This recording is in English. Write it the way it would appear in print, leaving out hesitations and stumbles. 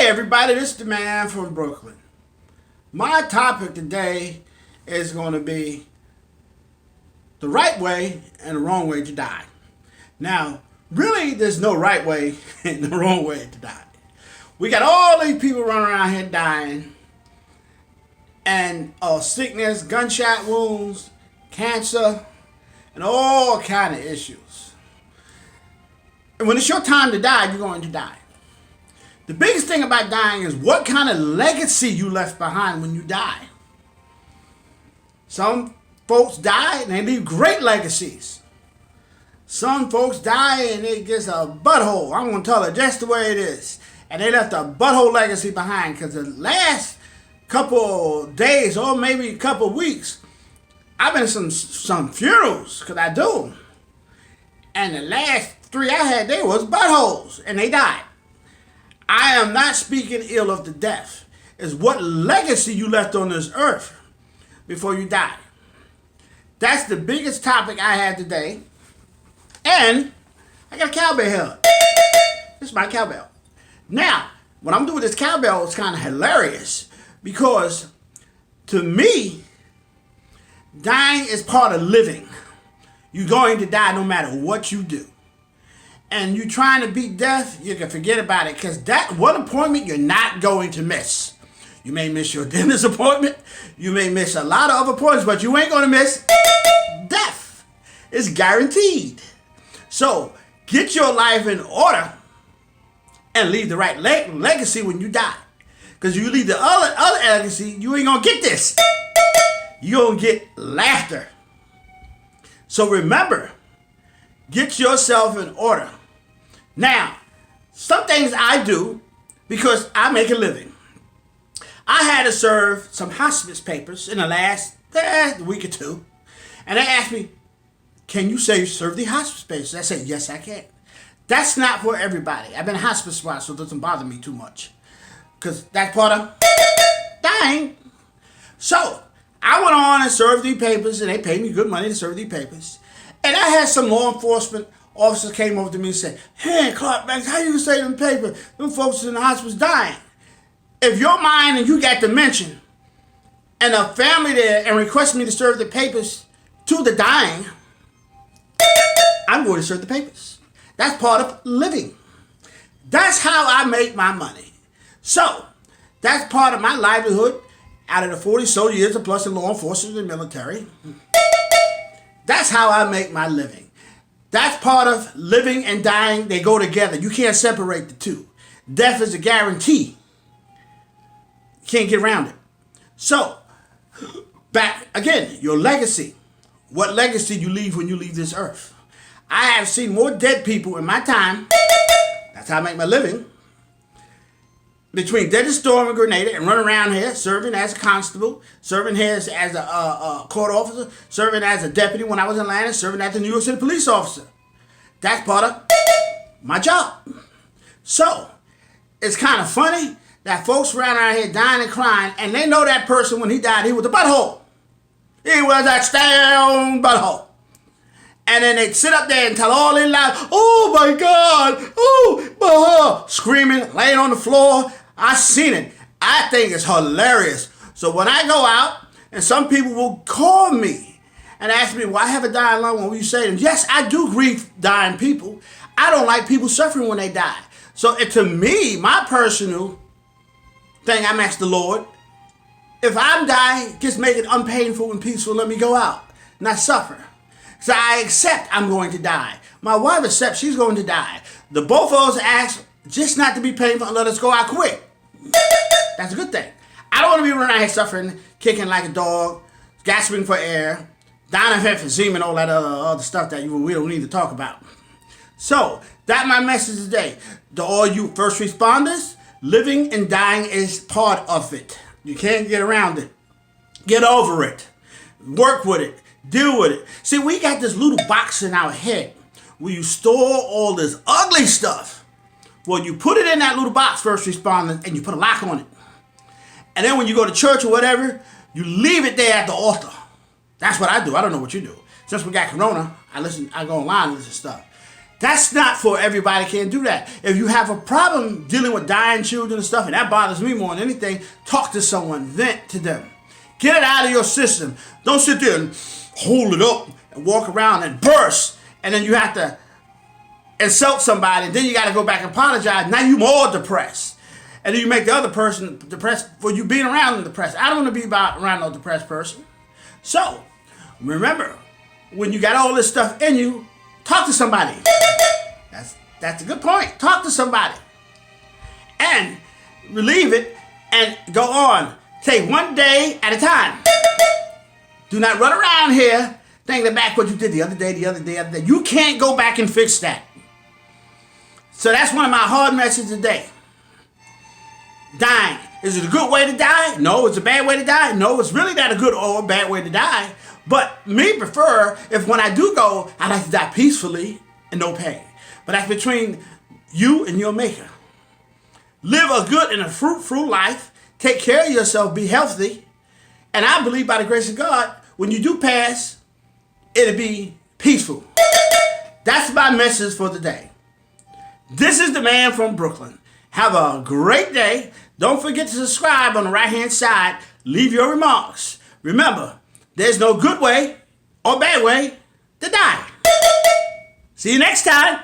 Hey everybody, this is the man from Brooklyn. My topic today is going to be the right way and the wrong way to die. Now, really, there's no right way and the wrong way to die. We got all these people running around here dying, and sickness, gunshot wounds, cancer, and all kind of issues. And when it's your time to die, you're going to die. The biggest thing about dying is what kind of legacy you left behind when you die. Some folks die and they leave great legacies. Some folks die and they just a butthole. I'm going to tell it just the way it is. And they left a butthole legacy behind, because the last couple days or maybe a couple weeks, I've been to some funerals, because I do. And the last 3 I had, they was buttholes and they died. I am not speaking ill of the death. It's what legacy you left on this earth before you die. That's the biggest topic I had today. And I got a cowbell here. This is my cowbell. Now, when I'm doing this cowbell, it's kind of hilarious, because to me, dying is part of living. You're going to die no matter what you do. And you trying to beat death, you can forget about it, because that one appointment you're not going to miss. You may miss your dentist appointment. You may miss a lot of other appointments, but you ain't going to miss death. It's guaranteed. So get your life in order and leave the right legacy when you die. Because you leave the other legacy, you ain't going to get this. You're going to get laughter. So remember, get yourself in order. Now, some things I do because I make a living. I had to serve some hospice papers in the last week or two. And they asked me, can you serve the hospice papers? I said, yes, I can. That's not for everybody. I've been a hospice once, so it doesn't bother me too much, because that's part of dying. So I went on and served these papers, and they paid me good money to serve these papers. And I had some law enforcement officers came over to me and said, hey, Clark Banks, how you say them papers? Them folks in the hospital dying. If you're mine and you got dementia, and a family there and request me to serve the papers to the dying, I'm going to serve the papers. That's part of living. That's how I make my money. So, that's part of my livelihood out of the 40 so years of plus in law enforcement and military. That's how I make my living. That's part of living and dying. They go together. You can't separate the two. Death is a guarantee. You can't get around it. So, back again, your legacy. What legacy you leave when you leave this earth? I have seen more dead people in my time. That's how I make my living. Between Desert Storm and Grenada, and run around here serving as a constable, serving here as a court officer, serving as a deputy when I was in Atlanta, serving as a New York City police officer. That's part of my job. So, it's kind of funny that folks around here dying and crying, and they know that person when he died, he was a butthole. He was a stone butthole. And then they'd sit up there and tell all their lives, oh my God, oh, screaming, laying on the floor. I seen it. I think it's hilarious. So when I go out, and some people will call me and ask me, well, I have a dying loved one. What will you say to them? Yes, I do grieve dying people. I don't like people suffering when they die. So to me, my personal thing, I'm asking the Lord, if I'm dying, just make it unpainful and peaceful. Let me go out, not suffer. So I accept I'm going to die. My wife accepts she's going to die. The both of us ask just not to be painful and let us go out quick. That's a good thing. I don't want to be running out here suffering, kicking like a dog, gasping for air, dying of emphysema and all that other stuff that we don't need to talk about. So, that's my message today. To all you first responders, living and dying is part of it. You can't get around it. Get over it. Work with it. Deal with it. See, we got this little box in our head where you store all this ugly stuff. Well, you put it in that little box, first responders, and you put a lock on it. And then when you go to church or whatever, you leave it there at the altar. That's what I do. I don't know what you do. Since we got Corona, I go online and listen to stuff. That's not for everybody. Can't do that. If you have a problem dealing with dying children and stuff, and that bothers me more than anything, talk to someone, vent to them. Get it out of your system. Don't sit there and hold it up and walk around and burst, and then you have to insult somebody, and then you got to go back and apologize. Now you're more depressed. And then you make the other person depressed for you being around them depressed. I don't want to be around no depressed person. So, remember, when you got all this stuff in you, talk to somebody. That's a good point. Talk to somebody. And relieve it and go on. Take one day at a time. Do not run around here thinking back what you did the other day. You can't go back and fix that. So that's one of my hard messages today. Dying. Is it a good way to die? No. It's a bad way to die? No. It's really not a good or bad way to die. But me prefer, if when I do go, I like to die peacefully and no pain. But that's between you and your maker. Live a good and a fruitful life. Take care of yourself. Be healthy. And I believe by the grace of God, when you do pass, it'll be peaceful. That's my message for today. This is the man from Brooklyn. Have a great day. Don't forget to subscribe on the right-hand side. Leave your remarks. Remember, there's no good way or bad way to die. See you next time.